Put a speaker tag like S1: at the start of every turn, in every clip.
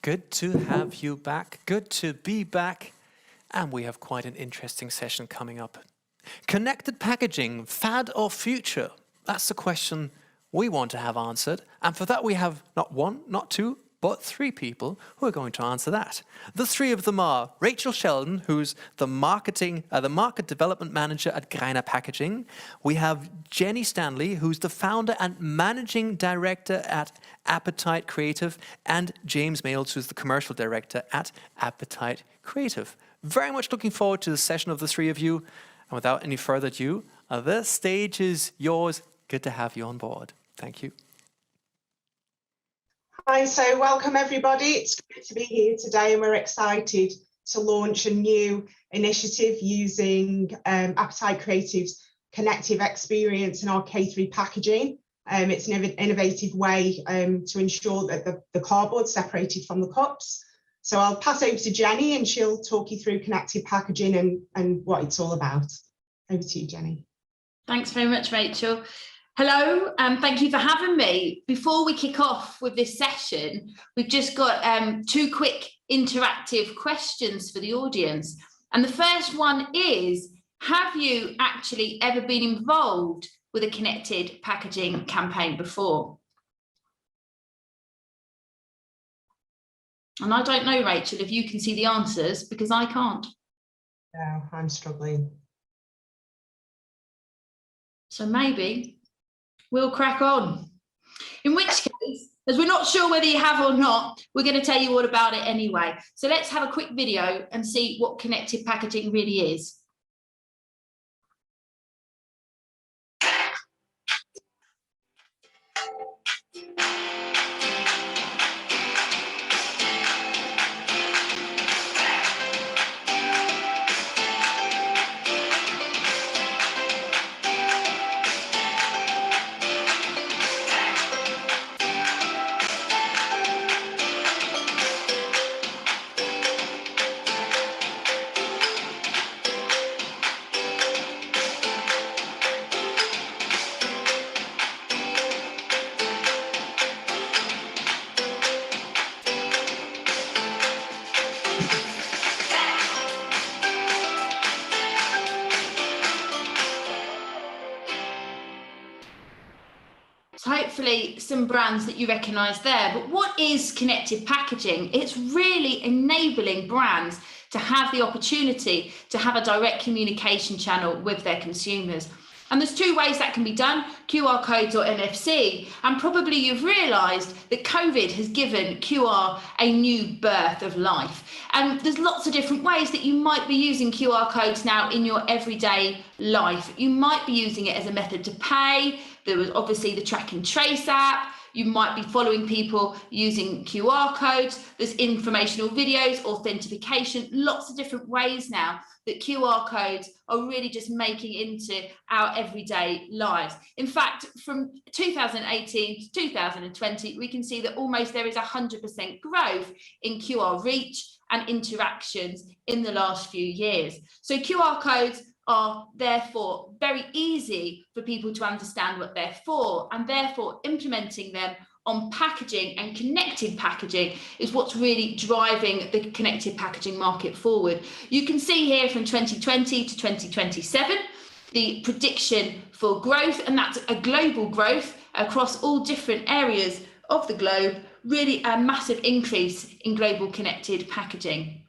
S1: Good to have you back. Good to be back. And we have quite an interesting session coming up. Connected packaging, fad or future? That's the question we want to have answered. And for that, we have not one, not two, but three people who are going to answer that. The three of them are Rachel Sheldon, who's the market development manager at Greiner Packaging. We have Jenny Stanley, who's the founder and managing director at Appetite Creative, and James Mayles, who's the commercial director at Appetite Creative. Very much looking forward to the session of the three of you. And without any further ado, the stage is yours. Good to have you on board. Thank you.
S2: Hi, so welcome everybody. It's great to be here today and we're excited to launch a new initiative using Appetite Creative's connective experience in our K3 packaging. It's an innovative way to ensure that the cardboard's separated from the cups. So I'll pass over to Jenny and she'll talk you through connected packaging and what it's all about. Over to you, Jenny.
S3: Thanks very much, Rachel. Hello, and thank you for having me. Before we kick off with this session, we've just got two quick interactive questions for the audience. And the first one is, have you actually ever been involved with a connected packaging campaign before? And I don't know, Rachel, if you can see the answers, because I can't.
S2: No, I'm struggling.
S3: So maybe we'll crack on. In which case, as we're not sure whether you have or not, we're going to tell you all about it anyway. So let's have a quick video and see what connected packaging really is. Hopefully some brands that you recognise there. But what is connected packaging? It's really enabling brands to have the opportunity to have a direct communication channel with their consumers. And there's two ways that can be done, QR codes or NFC. And probably you've realised that COVID has given QR a new birth of life. And there's lots of different ways that you might be using QR codes now in your everyday life. You might be using it as a method to pay. There was obviously the track and trace app. You might be following people using QR codes. There's informational videos, authentication, lots of different ways now that QR codes are really just making into our everyday lives. In fact, from 2018 to 2020, we can see that almost there is 100% growth in QR reach and interactions in the last few years. So QR codes are therefore very easy for people to understand what they're for, and therefore implementing them on packaging and connected packaging is what's really driving the connected packaging market forward. You can see here from 2020 to 2027 the prediction for growth, and that's a global growth across all different areas of the globe, really a massive increase in global connected packaging.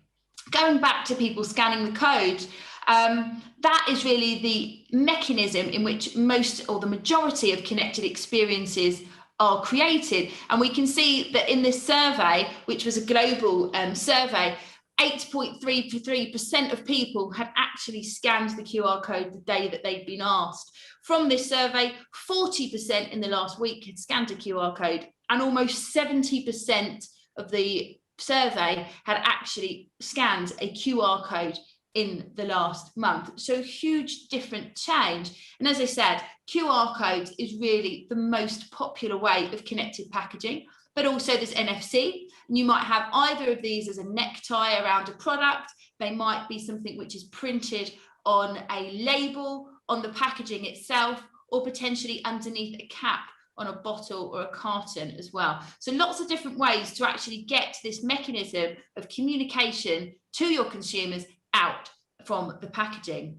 S3: Going back to people scanning the code, that is really the mechanism in which most or the majority of connected experiences are created. And we can see that in this survey, which was a global survey, 8.33% of people had actually scanned the QR code the day that they'd been asked. From this survey, 40% in the last week had scanned a QR code, and almost 70% of the survey had actually scanned a QR code in the last month. So huge different change. And as I said, QR codes is really the most popular way of connected packaging, but also there's NFC. And you might have either of these as a necktie around a product. They might be something which is printed on a label on the packaging itself, or potentially underneath a cap on a bottle or a carton as well. So lots of different ways to actually get this mechanism of communication to your consumers out from the packaging.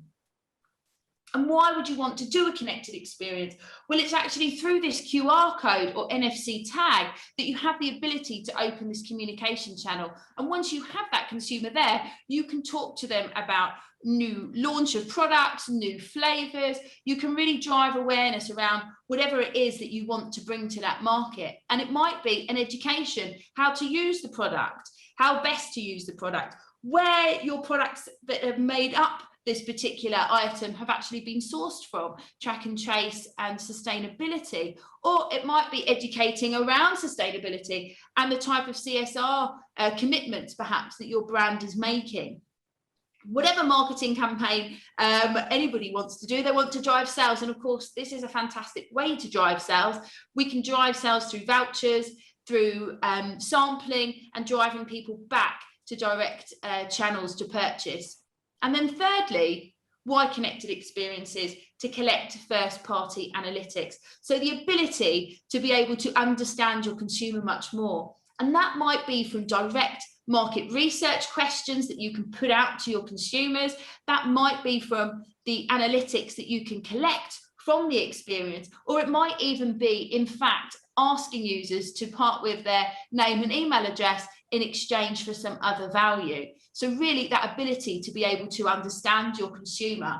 S3: And why would you want to do a connected experience? Well, it's actually through this QR code or NFC tag that you have the ability to open this communication channel. And once you have that consumer there, you can talk to them about new launch of products, new flavors. You can really drive awareness around whatever it is that you want to bring to that market. And it might be an education, how to use the product, how best to use the product, where your products that have made up this particular item have actually been sourced from, track and trace and sustainability. Or it might be educating around sustainability and the type of CSR commitments perhaps that your brand is making. Whatever marketing campaign anybody wants to do, they want to drive sales. And of course, this is a fantastic way to drive sales. We can drive sales through vouchers, through sampling and driving people back to direct channels to purchase. And then thirdly, why connected experiences? To collect first-party analytics. So the ability to be able to understand your consumer much more. And that might be from direct market research questions that you can put out to your consumers. That might be from the analytics that you can collect from the experience, or it might even be, in fact, asking users to part with their name and email address in exchange for some other value. So really that ability to be able to understand your consumer.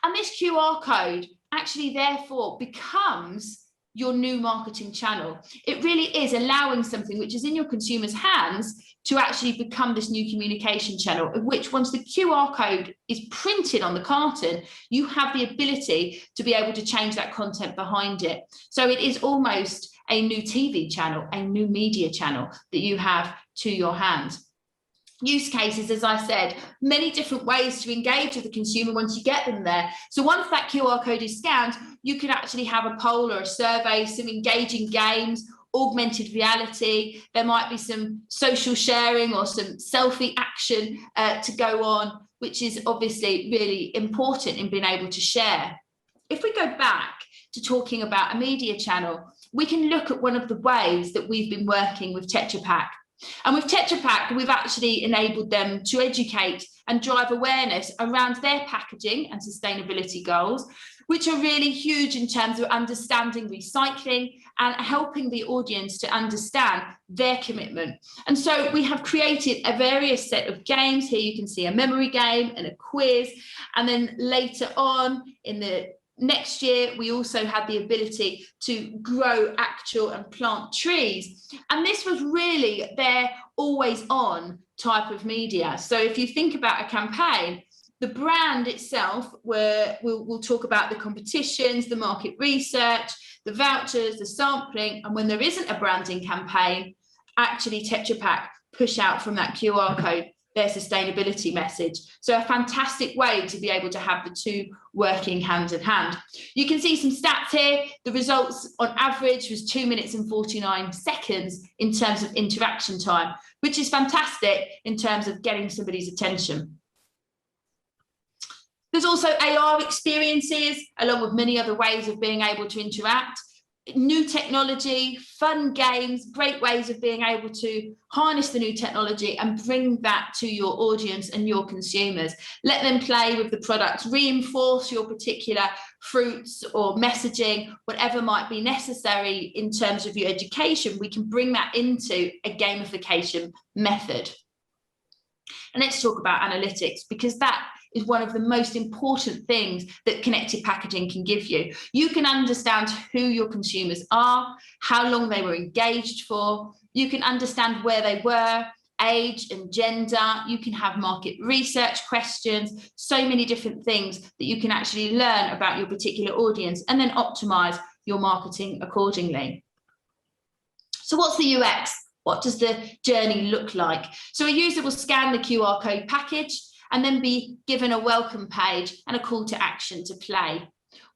S3: And this QR code actually therefore becomes your new marketing channel. It really is allowing something which is in your consumer's hands to actually become this new communication channel, of which once the QR code is printed on the carton, you have the ability to be able to change that content behind it. So it is almost a new TV channel, a new media channel that you have to your hand. Use cases, as I said, many different ways to engage with the consumer once you get them there. So once that QR code is scanned, you can actually have a poll or a survey, some engaging games, augmented reality. There might be some social sharing or some selfie action to go on, which is obviously really important in being able to share. If we go back to talking about a media channel, we can look at one of the ways that we've been working with Tetra Pak. And with Tetra Pak, we've actually enabled them to educate and drive awareness around their packaging and sustainability goals, which are really huge in terms of understanding recycling and helping the audience to understand their commitment. And so we have created a various set of games. Here you can see a memory game and a quiz. And then later on in the next year, we also had the ability to grow actual and plant trees. And this was really their always on type of media. So if you think about a campaign, the brand itself, where we'll talk about the competitions, the market research, the vouchers, the sampling, and when there isn't a branding campaign, actually Tetra Pak push out from that QR code their sustainability message. So a fantastic way to be able to have the two working hand in hand. You can see some stats here. The results on average was 2 minutes and 49 seconds in terms of interaction time, which is fantastic in terms of getting somebody's attention. There's also AR experiences, along with many other ways of being able to interact. New technology, fun games, great ways of being able to harness the new technology and bring that to your audience and your consumers. Let them play with the products, reinforce your particular fruits or messaging, whatever might be necessary in terms of your education. We can bring that into a gamification method. And let's talk about analytics, because that is one of the most important things that connected packaging can give you. You can understand who your consumers are, how long they were engaged for. You can understand where they were, age and gender. You can have market research questions, so many different things that you can actually learn about your particular audience and then optimize your marketing accordingly. So what's the UX? What does the journey look like? So a user will scan the QR code package and then be given a welcome page and a call to action to play.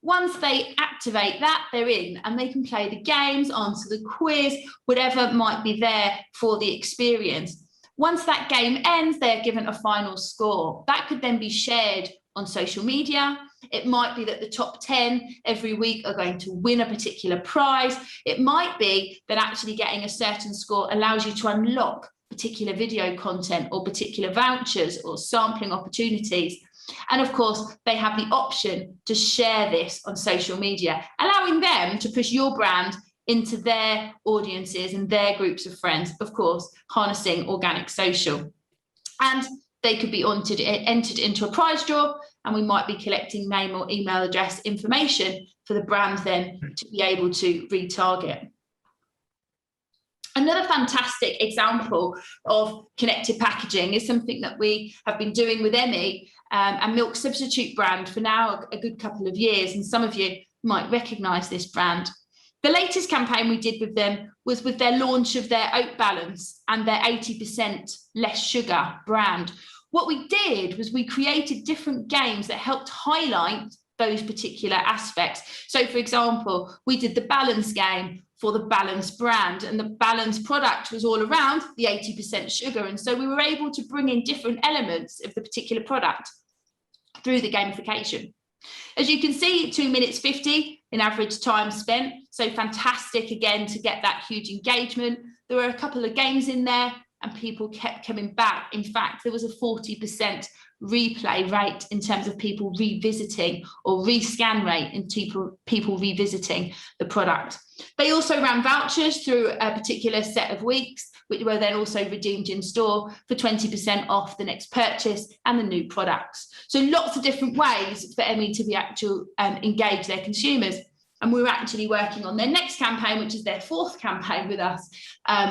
S3: Once they activate that, they're in and they can play the games, answer the quiz, whatever might be there for the experience. Once that game ends, they're given a final score. That could then be shared on social media. It might be that the top 10 every week are going to win a particular prize. It might be that actually getting a certain score allows you to unlock particular video content or particular vouchers or sampling opportunities. And of course, they have the option to share this on social media, allowing them to push your brand into their audiences and their groups of friends, of course, harnessing organic social. And they could be entered into a prize draw, and we might be collecting name or email address information for the brand then to be able to retarget. Another fantastic example of connected packaging is something that we have been doing with Emmy, a milk substitute brand, for now a good couple of years, and some of you might recognise this brand. The latest campaign we did with them was with their launch of their oat balance and their 80% less sugar brand. What we did was we created different games that helped highlight those particular aspects. So, for example, we did the balance game for the Balance brand, and the Balance product was all around the 80% sugar. And so we were able to bring in different elements of the particular product through the gamification. As you can see, 2 minutes 50 in average time spent. So fantastic, again, to get that huge engagement. There were a couple of games in there and people kept coming back. In fact, there was a 40% replay rate in terms of people revisiting, or rescan rate in people revisiting the product. They also ran vouchers through a particular set of weeks, which were then also redeemed in store for 20% off the next purchase and the new products. So lots of different ways for Emmy to be engage their consumers. And we're actually working on their next campaign, which is their 4th campaign with us,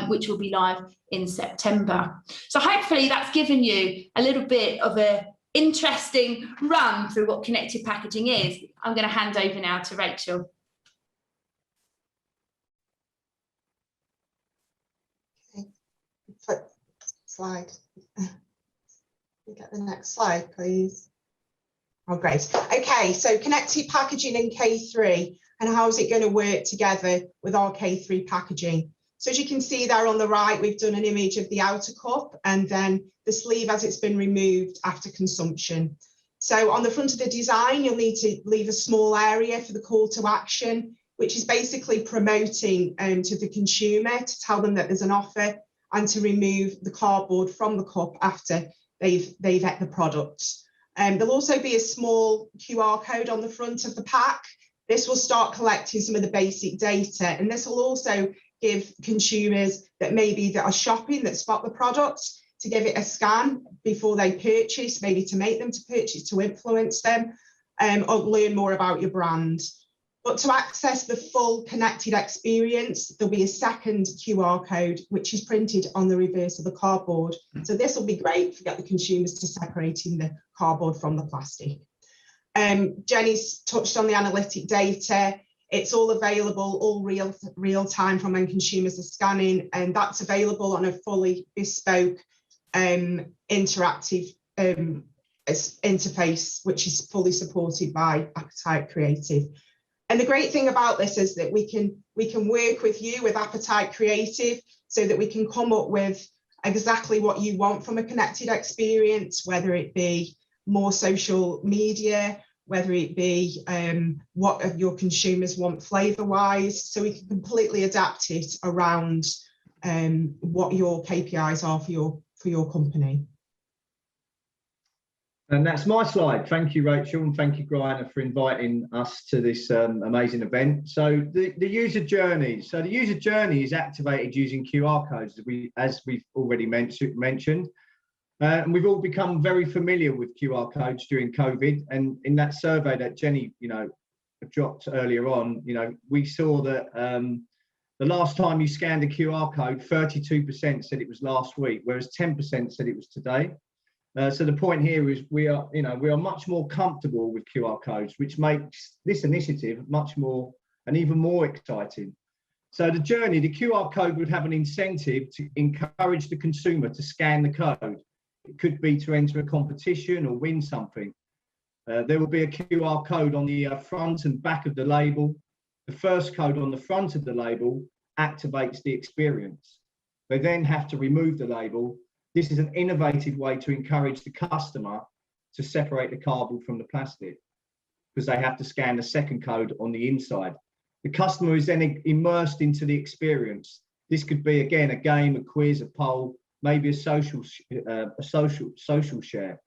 S3: which will be live in September. So hopefully that's given you a little bit of an interesting run through what connected packaging is. I'm going to hand over now to Rachel.
S2: Okay. Slide. Get the next slide, please. Oh, great. Okay, so connected packaging in K3, and how is it going to work together with our K3 packaging? So as you can see there on the right, we've done an image of the outer cup and then the sleeve as it's been removed after consumption. So on the front of the design, you'll need to leave a small area for the call to action, which is basically promoting to the consumer to tell them that there's an offer and to remove the cardboard from the cup after they've ate the product. There'll also be a small QR code on the front of the pack. This will start collecting some of the basic data, and this will also give consumers that are shopping, that spot the product, to give it a scan before they purchase, maybe to make them to purchase, to influence them, or learn more about your brand. But to access the full connected experience, there'll be a second QR code, which is printed on the reverse of the cardboard. So this will be great for get the consumers to separating the cardboard from the plastic. Jenny's touched on the analytic data. It's all available, all real time from when consumers are scanning, and that's available on a fully bespoke interactive interface, which is fully supported by Appetite Creative. And the great thing about this is that we can work with you with Appetite Creative so that we can come up with exactly what you want from a connected experience, whether it be more social media, whether it be what your consumers want flavour-wise. So we can completely adapt it around what your KPIs are for your company.
S4: And that's my slide. Thank you, Rachel, and thank you, Greiner, for inviting us to this amazing event. So the user journey. So the user journey is activated using QR codes, as we've already mentioned. And we've all become very familiar with QR codes during COVID. And in that survey that Jenny, dropped earlier on, we saw that the last time you scanned a QR code, 32% said it was last week, whereas 10% said it was today. So the point here is we are much more comfortable with QR codes, which makes this initiative much more and even more exciting. So the journey, the QR code would have an incentive to encourage the consumer to scan the code. It could be to enter a competition or win something. There will be a QR code on the front and back of the label. The first code on the front of the label activates the experience. They then have to remove the label. This is an innovative way to encourage the customer to separate the cardboard from the plastic. because they have to scan the second code on the inside. The customer is then immersed into the experience. This could be, again, a game, a quiz, a poll, maybe a social share.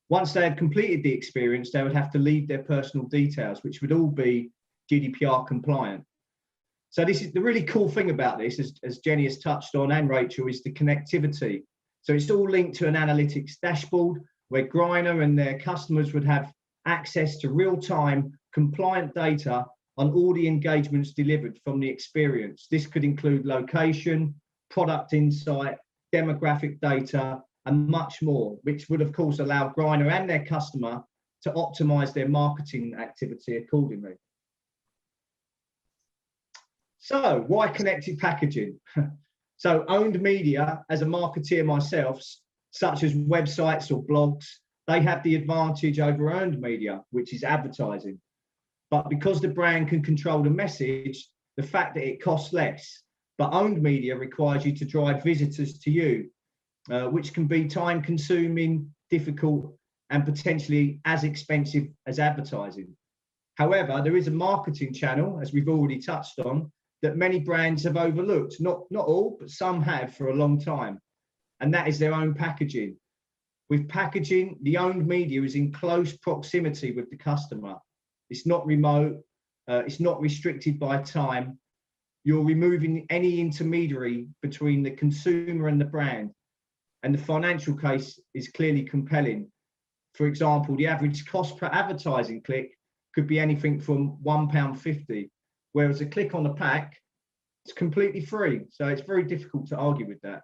S4: Once they have completed the experience, they would have to leave their personal details, which would all be GDPR compliant. So this is the really cool thing about this, as Jenny has touched on, and Rachel, is the connectivity. So it's all linked to an analytics dashboard where Greiner and their customers would have access to real-time compliant data on all the engagements delivered from the experience. This could include location, product insight, demographic data, and much more, which would of course allow Greiner and their customer to optimize their marketing activity accordingly. So why connected packaging? So owned media, as a marketeer myself, such as websites or blogs, they have the advantage over earned media, which is advertising. But because the brand can control the message, the fact that it costs less, but owned media requires you to drive visitors to you, which can be time consuming, difficult, and potentially as expensive as advertising. However, there is a marketing channel, as we've already touched on, that many brands have overlooked. Not all, but some have for a long time. And that is their own packaging. With packaging, the owned media is in close proximity with the customer. It's not remote, it's not restricted by time. You're removing any intermediary between the consumer and the brand. And the financial case is clearly compelling. For example, the average cost per advertising click could be anything from £1.50, whereas a click on a pack, it's completely free. So it's very difficult to argue with that.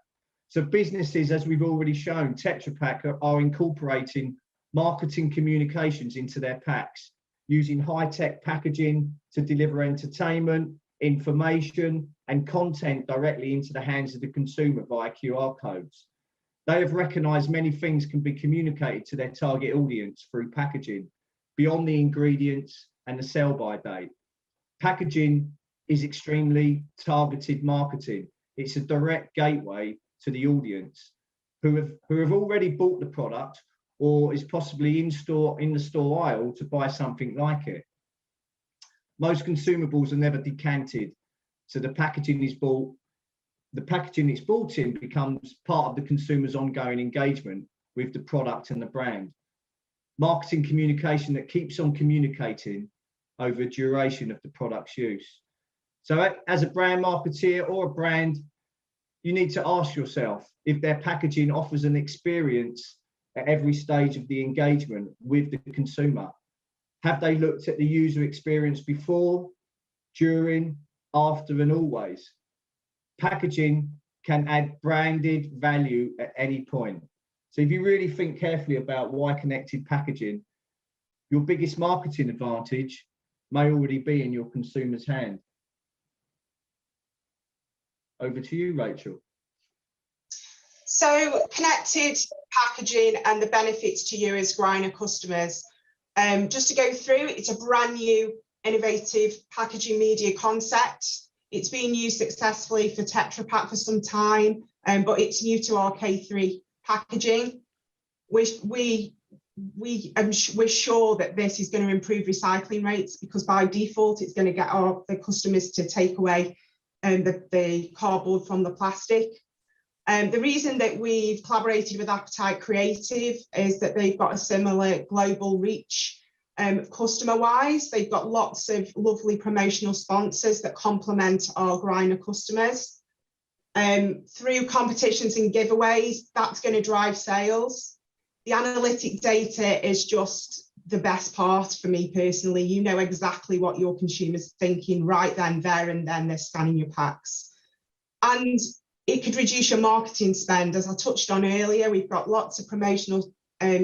S4: So businesses, as we've already shown, Tetra Pak are incorporating marketing communications into their packs, using high-tech packaging to deliver entertainment, information, and content directly into the hands of the consumer via QR codes. They have recognized many things can be communicated to their target audience through packaging, beyond the ingredients and the sell-by date. Packaging is extremely targeted marketing. It's a direct gateway to the audience who have already bought the product or is possibly in the store aisle to buy something like it. Most consumables are never decanted, so the packaging it's bought in becomes part of the consumer's ongoing engagement with the product and the brand. Marketing communication that keeps on communicating over a duration of the product's use. So as a brand marketeer or a brand, you need to ask yourself if their packaging offers an experience at every stage of the engagement with the consumer. Have they looked at the user experience before, during, after, and always? Packaging can add branded value at any point. So if you really think carefully about why connected packaging, your biggest marketing advantage may already be in your consumer's hand. Over to you, Rachel.
S2: So connected packaging and the benefits to you as Greiner customers. Just to go through, it's a brand new innovative packaging media concept. It's been used successfully for Tetra Pak for some time, but it's new to our K3 packaging. We're sure that this is going to improve recycling rates because by default, it's going to get the customers to take away the cardboard from the plastic. The reason that we've collaborated with Appetite Creative is that they've got a similar global reach customer-wise. They've got lots of lovely promotional sponsors that complement our Greiner customers. Through competitions and giveaways, that's going to drive sales. The analytic data is just the best part for me personally. You know exactly what your consumer's thinking right then, there, and then they're scanning your packs. And it could reduce your marketing spend. As I touched on earlier, we've got lots of promotional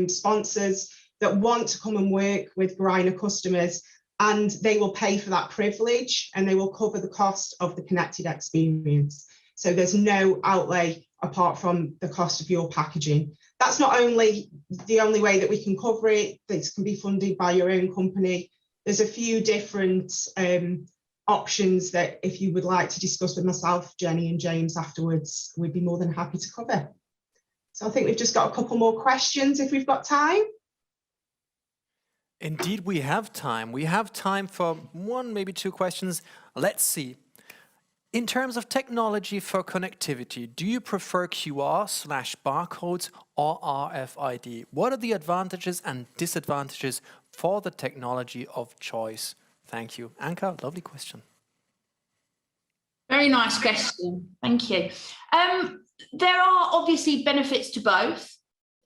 S2: sponsors that want to come and work with Greiner customers, and they will pay for that privilege and they will cover the cost of the connected experience. So there's no outlay apart from the cost of your packaging. That's not only the only way that we can cover it, this can be funded by your own company. There's a few different options that if you would like to discuss with myself, Jenny and James afterwards, we'd be more than happy to cover. So I think we've just got a couple more questions if we've got time.
S1: Indeed, we have time. We have time for one, maybe two questions. Let's see. In terms of technology for connectivity, do you prefer QR/barcodes or RFID? What are the advantages and disadvantages for the technology of choice? Thank you. Anka, lovely question.
S3: Very nice question. Thank you. There are obviously benefits to both.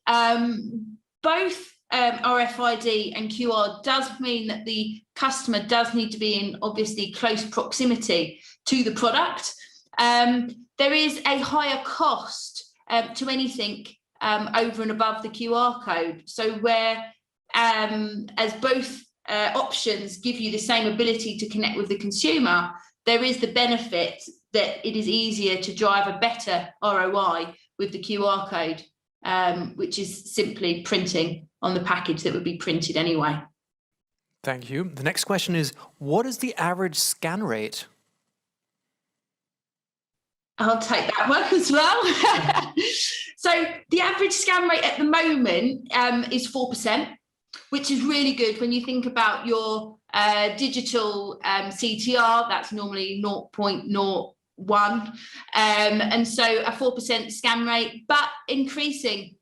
S3: Both RFID and QR does mean that the customer does need to be in obviously close proximity to the product. There is a higher cost to anything over and above the QR code. So where as both options give you the same ability to connect with the consumer, there is the benefit that it is easier to drive a better ROI with the QR code, which is simply printing on the package that would be printed anyway.
S1: Thank you. The next question is, what is the average scan rate?
S3: I'll take that one as well. So the average scan rate at the moment is 4%, which is really good when you think about your digital CTR. That's normally 0.01. And so a 4% scan rate, but increasing.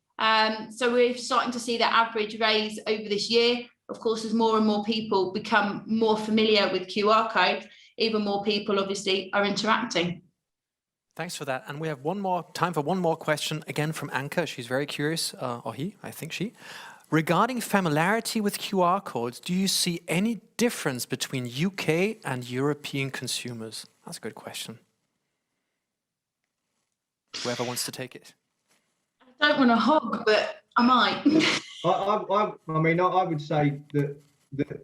S3: So we're starting to see that average raise over this year. Of course, as more and more people become more familiar with QR code, even more people obviously are interacting.
S1: Thanks for that. And we have time for one more question, again from Anka. She's very curious, or he, I think she. Regarding familiarity with QR codes, do you see any difference between UK and European consumers? That's a good question. Whoever wants to take it.
S3: I don't want to hog, but I might.
S4: I mean, I would say that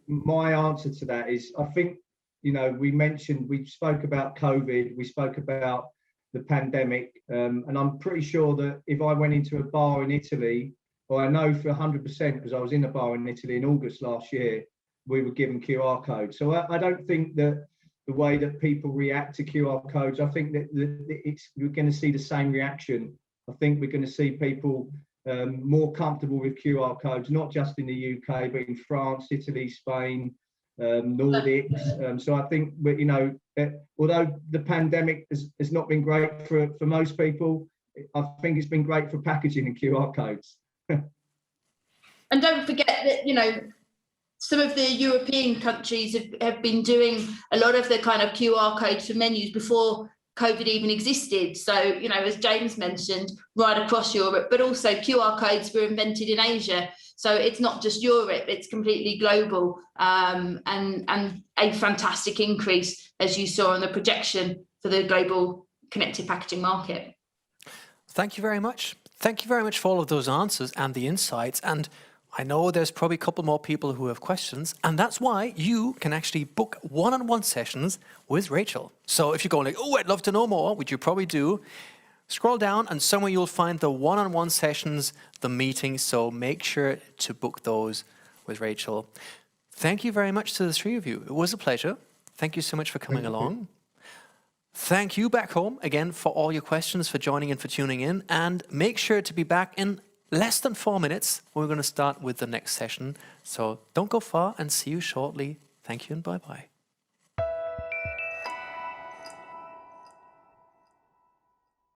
S4: my answer to that is, I think, you know, we spoke about COVID, we spoke about the pandemic, and I'm pretty sure that if I went into a bar in Italy, well, I know for 100% because I was in a bar in Italy in August last year, we were given QR codes. So I don't think that the way that people react to QR codes, I think that we're going to see the same reaction. I think we're going to see people more comfortable with QR codes, not just in the UK, but in France, Italy, Spain, Nordics. So I think, you know, although the pandemic has not been great for most people, I think it's been great for packaging and QR codes.
S3: And don't forget that, you know, some of the European countries have been doing a lot of the kind of QR codes for menus before COVID even existed. So, you know, as James mentioned, right across Europe, but also QR codes were invented in Asia. So it's not just Europe, it's completely global, and a fantastic increase, as you saw on the projection for the global connected packaging market.
S1: Thank you very much. Thank you very much for all of those answers and the insights. And I know there's probably a couple more people who have questions, and that's why you can actually book one-on-one sessions with Rachel. So if you're going like, oh, I'd love to know more, which you probably do, scroll down and somewhere you'll find the one-on-one sessions, the meetings. So make sure to book those with Rachel. Thank you very much to the three of you. It was a pleasure. Thank you so much for coming along. Thank you back home again for all your questions, for joining in, for tuning in. And make sure to be back in less than 4 minutes. We're going to start with the next session. So don't go far, and see you shortly. Thank you and bye-bye.